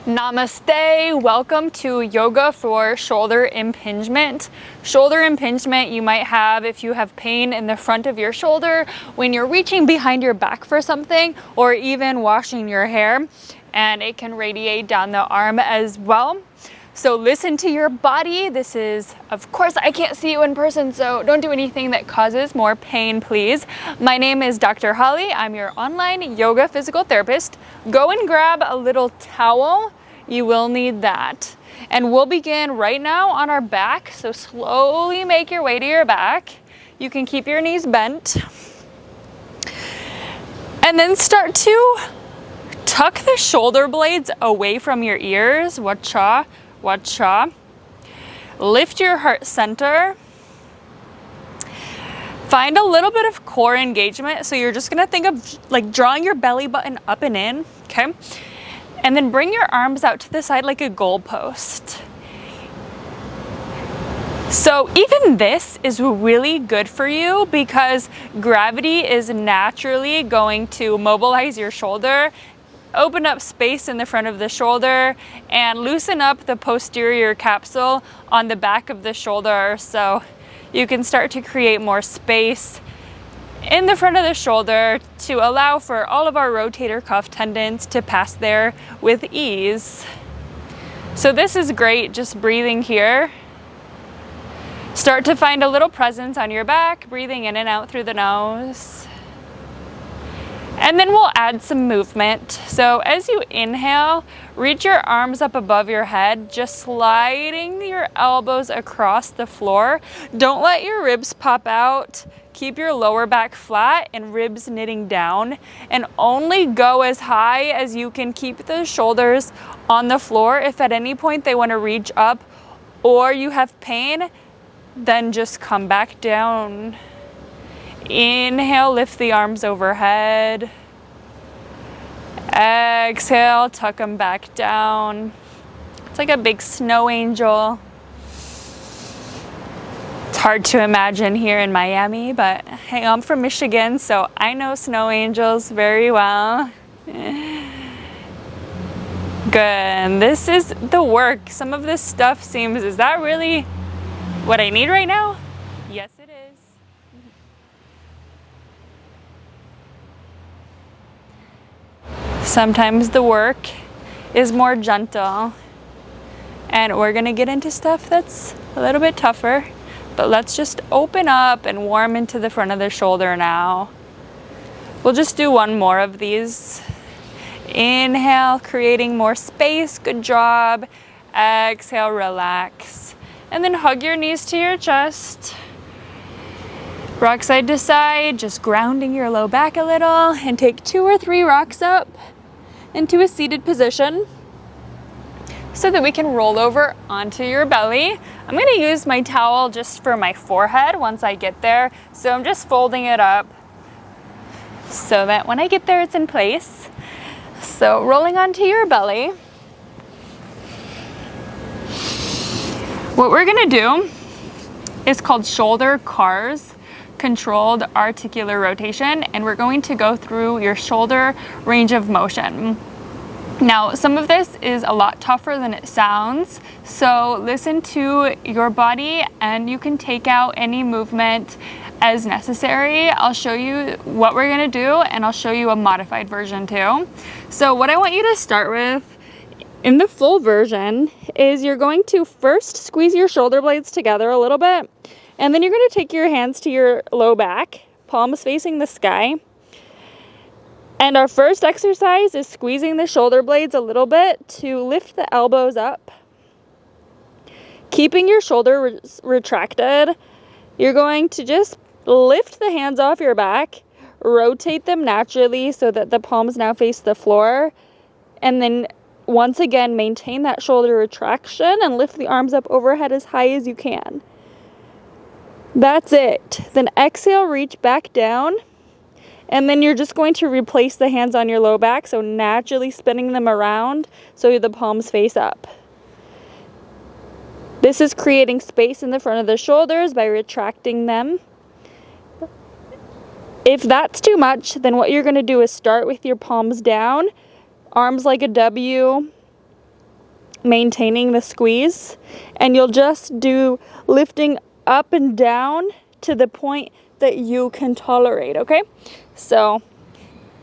Namaste, welcome to yoga for shoulder impingement. Shoulder impingement you might have if you have pain in the front of your shoulder when you're reaching behind your back for something or even washing your hair, and it can radiate down the arm as well. So listen to your body. This is, of course, I can't see you in person, so don't do anything that causes more pain, please. My name is Dr. Holly. I'm your online yoga physical therapist. Go and grab a little towel. You will need that. And we'll begin right now on our back. So slowly make your way to your back. You can keep your knees bent. And then start to tuck the shoulder blades away from your ears. Wacha. Wacha. Lift your heart center. Find a little bit of core engagement. So you're just gonna think of like drawing your belly button up and in, okay? And then bring your arms out to the side like a goalpost. So even this is really good for you because gravity is naturally going to mobilize your shoulder, open up space in the front of the shoulder, and loosen up the posterior capsule on the back of the shoulder so you can start to create more space in the front of the shoulder to allow for all of our rotator cuff tendons to pass there with ease. So this is great, just breathing here. Start to find a little presence on your back, breathing in and out through the nose. And then we'll add some movement. So as you inhale, reach your arms up above your head, just sliding your elbows across the floor. Don't let your ribs pop out. Keep your lower back flat and ribs knitting down, and only go as high as you can. Keep the shoulders on the floor. If at any point they want to reach up or you have pain, then just come back down. Inhale, lift the arms overhead. Exhale, tuck them back down. It's like a big snow angel. It's hard to imagine here in Miami, but hey, I'm from Michigan, so I know snow angels very well. Good, and this is the work. Some of this stuff seems, is that really what I need right now? Yes, it is. Sometimes the work is more gentle, and we're gonna get into stuff that's a little bit tougher, but let's just open up and warm into the front of the shoulder now. We'll just do one more of these. Inhale, creating more space, good job. Exhale, relax. And then hug your knees to your chest. Rock side to side, just grounding your low back a little, and take 2 or 3 rocks up into a seated position so that we can roll over onto your belly. I'm going to use my towel just for my forehead once I get there. So I'm just folding it up so that when I get there, it's in place. So rolling onto your belly. What we're going to do is called shoulder CARS, controlled articular rotation, and we're going to go through your shoulder range of motion. Now, some of this is a lot tougher than it sounds, so listen to your body and you can take out any movement as necessary. I'll show you what we're gonna do, and I'll show you a modified version too. So what I want you to start with in the full version is you're going to first squeeze your shoulder blades together a little bit, and then you're going to take your hands to your low back, palms facing the sky. And our first exercise is squeezing the shoulder blades a little bit to lift the elbows up. Keeping your shoulder retracted, you're going to just lift the hands off your back, rotate them naturally so that the palms now face the floor, and then once again maintain that shoulder retraction and lift the arms up overhead as high as you can. That's it. Then exhale, reach back down, and then you're just going to replace the hands on your low back, so naturally spinning them around so the palms face up. This is creating space in the front of the shoulders by retracting them. If that's too much, then what you're going to do is start with your palms down, arms like a W, maintaining the squeeze, and you'll just do lifting up and down to the point that you can tolerate, okay? So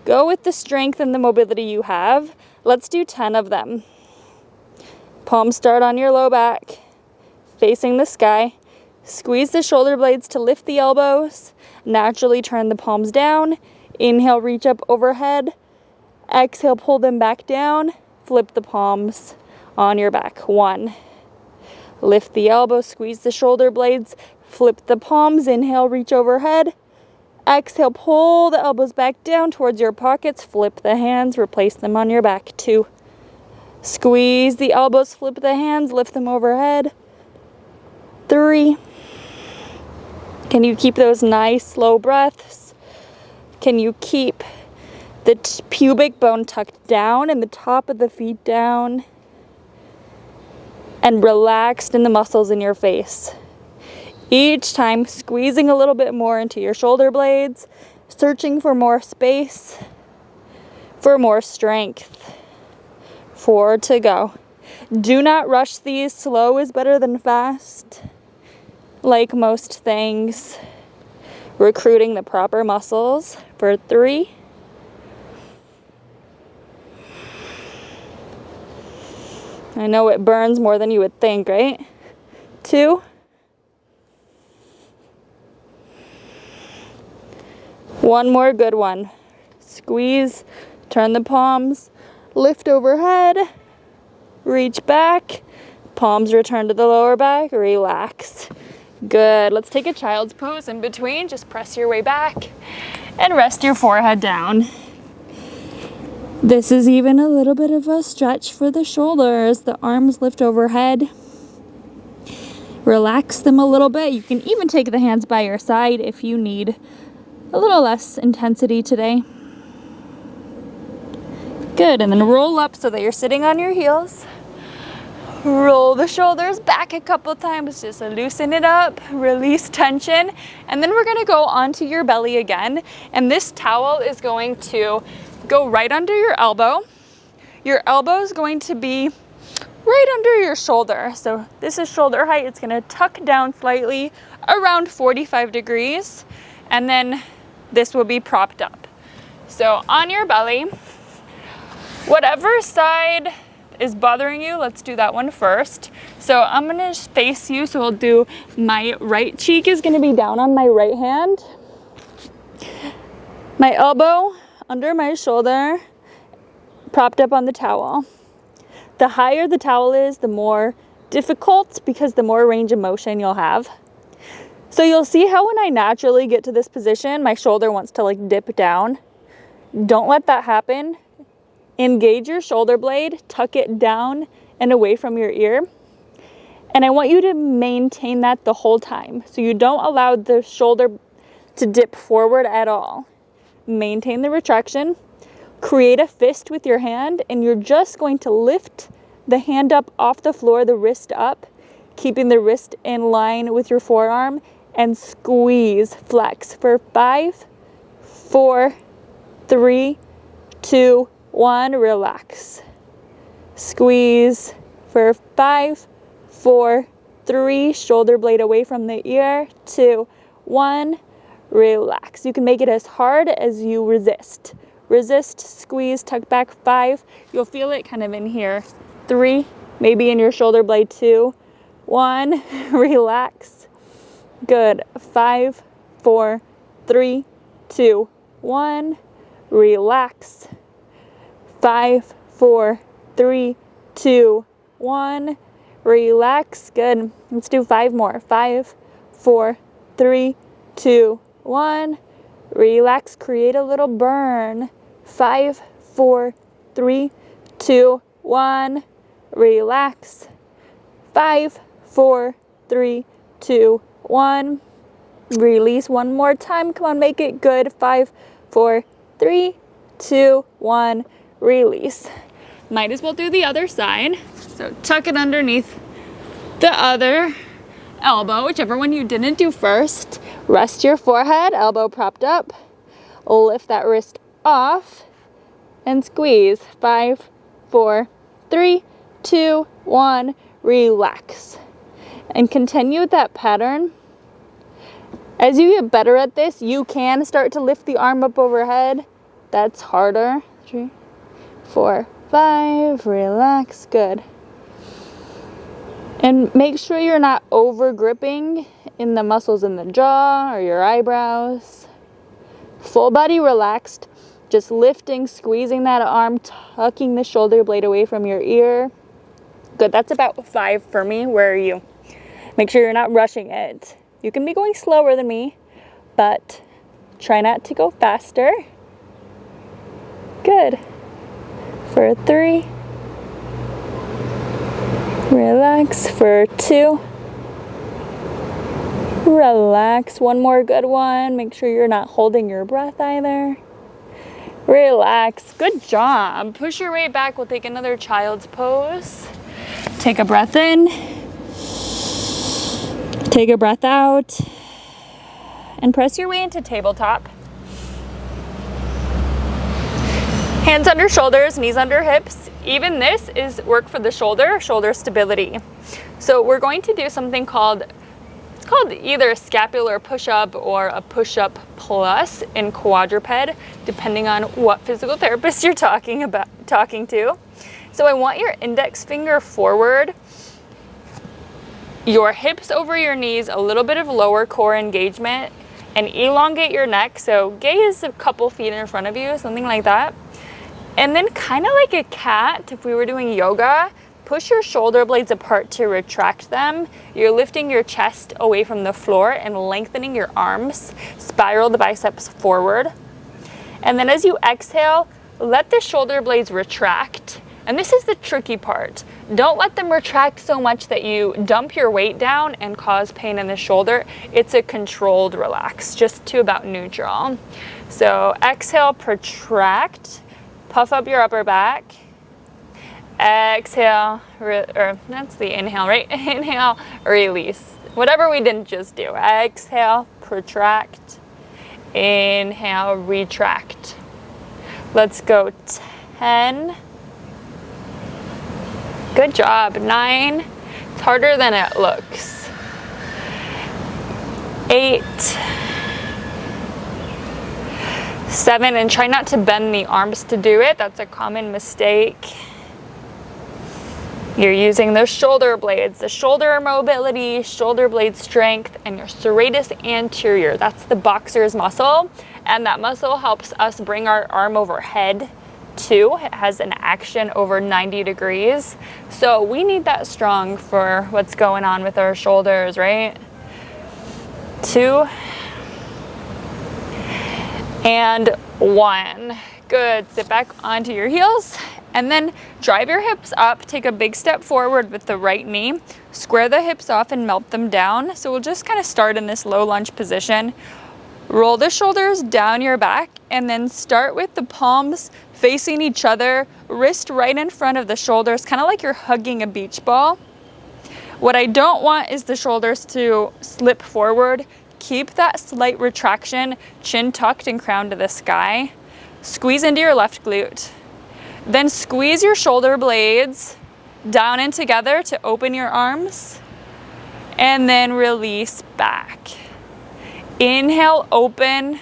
go with the strength and the mobility you have. Let's do 10 of them. Palms start on your low back, facing the sky. Squeeze the shoulder blades to lift the elbows. Naturally turn the palms down. Inhale, reach up overhead. Exhale, pull them back down. Flip the palms on your back. 1. Lift the elbows, squeeze the shoulder blades. Flip the palms. Inhale, reach overhead. Exhale, pull the elbows back down towards your pockets. Flip the hands, replace them on your back. 2. Squeeze the elbows, flip the hands, lift them overhead. 3. Can you keep those nice slow breaths? Can you keep the pubic bone tucked down and the top of the feet down and relaxed in the muscles in your face? Each time squeezing a little bit more into your shoulder blades, searching for more space, for more strength. 4 to go. Do not rush these. Slow is better than fast. Like most things, recruiting the proper muscles for 3. I know it burns more than you would think, right? 2. 1 more good one. Squeeze, turn the palms, lift overhead, reach back, palms return to the lower back, relax. Good. Let's take a child's pose in between. Just press your way back and rest your forehead down. This is even a little bit of a stretch for the shoulders. The arms lift overhead. Relax them a little bit. You can even take the hands by your side if you need a little less intensity today. Good. And then roll up so that you're sitting on your heels. Roll the shoulders back a couple times, just loosen it up, release tension, and then we're gonna go onto your belly again, and this towel is going to go right under your elbow. Your elbow is going to be right under your shoulder. So this is shoulder height. It's gonna tuck down slightly around 45 degrees, and then this will be propped up. So on your belly, whatever side is bothering you, let's do that one first. So I'm gonna face you, so I'll do my right cheek is gonna be down on my right hand. My elbow under my shoulder, propped up on the towel. The higher the towel is, the more difficult, because the more range of motion you'll have. So you'll see how when I naturally get to this position, my shoulder wants to like dip down. Don't let that happen. Engage your shoulder blade, tuck it down and away from your ear. And I want you to maintain that the whole time. So you don't allow the shoulder to dip forward at all. Maintain the retraction. Create a fist with your hand, and you're just going to lift the hand up off the floor, the wrist up, keeping the wrist in line with your forearm, and squeeze, flex for 5, 4, 3, 2, 1, relax. Squeeze for 5, 4, 3, shoulder blade away from the ear, 2, 1, relax. You can make it as hard as you resist. Resist, squeeze, tuck back, 5. You'll feel it kind of in here. 3, maybe in your shoulder blade, 2, 1, relax. Good. 5, 4, 3, 2, 1, relax. 5, 4, 3, 2, 1, relax. Good. Let's do 5 more. 5, 4, 3, 2, 1, relax. Create a little burn. 5, 4, 3, 2, 1, relax. 5, 4, 3, 2, 1, release. One more time. Come on, make it good. 5, 4, 3, 2, 1, release. Might as well do the other side. So tuck it underneath the other elbow, whichever one you didn't do first. Rest your forehead, elbow propped up. Lift that wrist off and squeeze. 5, 4, 3, 2, 1, relax. And continue with that pattern. As you get better at this, you can start to lift the arm up overhead. That's harder. 3, 4, 5, relax, good. And make sure you're not over gripping in the muscles in the jaw or your eyebrows. Full body relaxed, just lifting, squeezing that arm, tucking the shoulder blade away from your ear. Good, that's about 5 for me. Where are you? Make sure you're not rushing it. You can be going slower than me, but try not to go faster. Good. For 3. Relax for 2. Relax. One more good one. Make sure you're not holding your breath either. Relax. Good job. Push your weight back. We'll take another child's pose. Take a breath in. Take a breath out. And press your way into tabletop. Hands under shoulders, knees under hips. Even this is work for the shoulder stability. So we're going to do something called, it's called either a scapular push-up or a push-up plus in quadruped, depending on what physical therapist you're talking to. So I want your index finger forward, your hips over your knees, a little bit of lower core engagement, and elongate your neck. So gaze a couple feet in front of you, something like that. And then kind of like a cat, if we were doing yoga, push your shoulder blades apart to retract them. You're lifting your chest away from the floor and lengthening your arms. Spiral the biceps forward. And then as you exhale, let the shoulder blades retract. And this is the tricky part. Don't let them retract so much that you dump your weight down and cause pain in the shoulder. It's a controlled relax, just to about neutral. So exhale, protract. Puff up your upper back. Exhale, or that's the inhale, right? Inhale, release. Whatever we didn't just do. Exhale, protract. Inhale, retract. Let's go 10. Good job. 9. It's harder than it looks. 8. 7, and try not to bend the arms to do it. That's a common mistake. You're using those shoulder blades, the shoulder mobility, shoulder blade strength, and your serratus anterior. That's the boxer's muscle, and that muscle helps us bring our arm overhead too. It has an action over 90 degrees. So we need that strong for what's going on with our shoulders, right? 2. And 1. Good. Sit back onto your heels and then drive your hips up. Take a big step forward with the right knee. Square the hips off and melt them down. So we'll just kind of start in this low lunge position. Roll the shoulders down your back and then start with the palms facing each other, wrist right in front of the shoulders, kind of like you're hugging a beach ball. What I don't want is the shoulders to slip forward. Keep that slight retraction, chin tucked and crown to the sky. Squeeze into your left glute. Then squeeze your shoulder blades down and together to open your arms. And then release back. Inhale, open.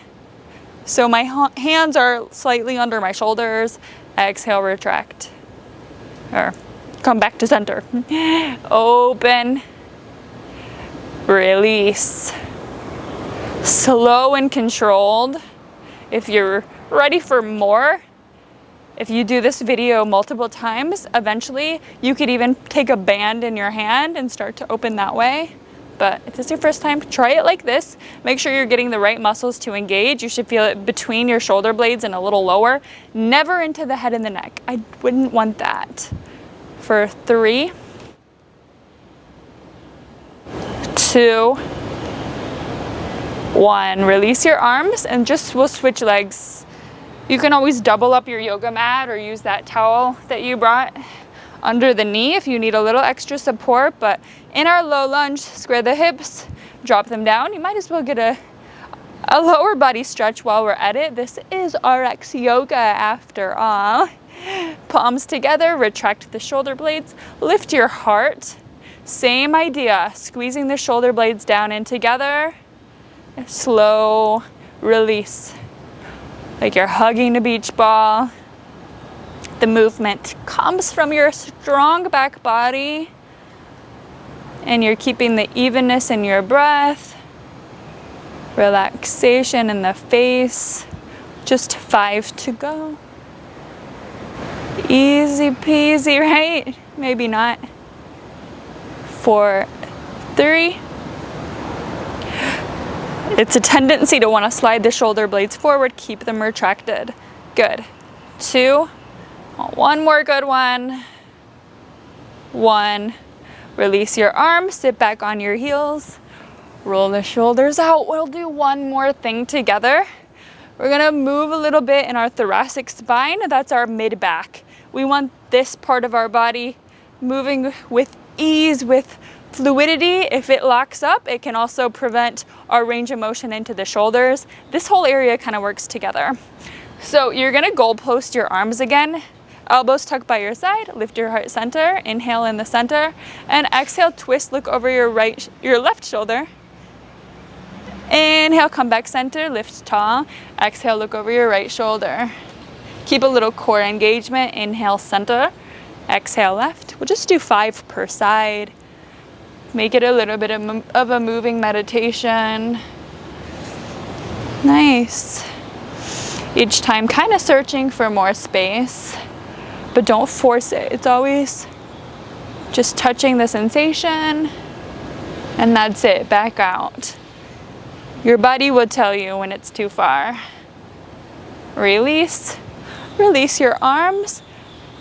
So my hands are slightly under my shoulders. Exhale, retract. Or come back to center. Open. Release. Slow and controlled. If you're ready for more, if you do this video multiple times, eventually you could even take a band in your hand and start to open that way. But if this is your first time, try it like this. Make sure you're getting the right muscles to engage. You should feel it between your shoulder blades and a little lower, never into the head and the neck. I wouldn't want that. For 3, 2, 1. Release your arms and we'll switch legs. You can always double up your yoga mat or use that towel that you brought under the knee if you need a little extra support. But in our low lunge, square the hips, drop them down. You might as well get a lower body stretch while we're at it. This is RX yoga after all. palms together, retract the shoulder blades, lift your heart. Same idea, squeezing the shoulder blades down and together. Slow release, like you're hugging a beach ball. The movement comes from your strong back body, and you're keeping the evenness in your breath, relaxation in the face. Just 5 to go. Easy peasy, right? Maybe not. 4, 3. It's a tendency to want to slide the shoulder blades forward, keep them retracted. Good. 2. One more good one. 1. Release your arms, sit back on your heels, roll the shoulders out. We'll do one more thing together. We're gonna move a little bit in our thoracic spine. That's our mid-back. We want this part of our body moving with ease, with fluidity. If it locks up, it can also prevent our range of motion into the shoulders. This whole area kind of works together. So you're gonna goal post your arms again. Elbows tucked by your side, lift your heart center, inhale in the center, and exhale, twist, look over your left shoulder. Inhale, come back center, lift tall. Exhale, look over your right shoulder. Keep a little core engagement. Inhale, center. Exhale, left. We'll just do 5 per side. Make it a little bit of a moving meditation. Nice. Each time kind of searching for more space, but don't force it. It's always just touching the sensation, and that's it. Back out. Your body will tell you when it's too far. Release. Release your arms.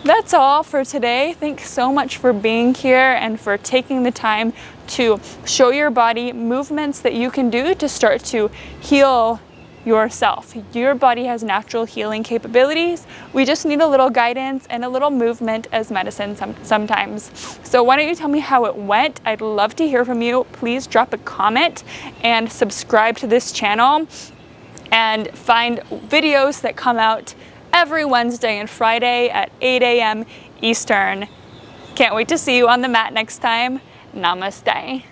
That's all for today. Thanks so much for being here and for taking the time to show your body movements that you can do to start to heal yourself. Your body has natural healing capabilities. We just need a little guidance and a little movement as medicine sometimes. So why don't you tell me how it went? I'd love to hear from you. Please drop a comment and subscribe to this channel, and find videos that come out every Wednesday and Friday at 8 a.m. Eastern. Can't wait to see you on the mat next time. Namaste.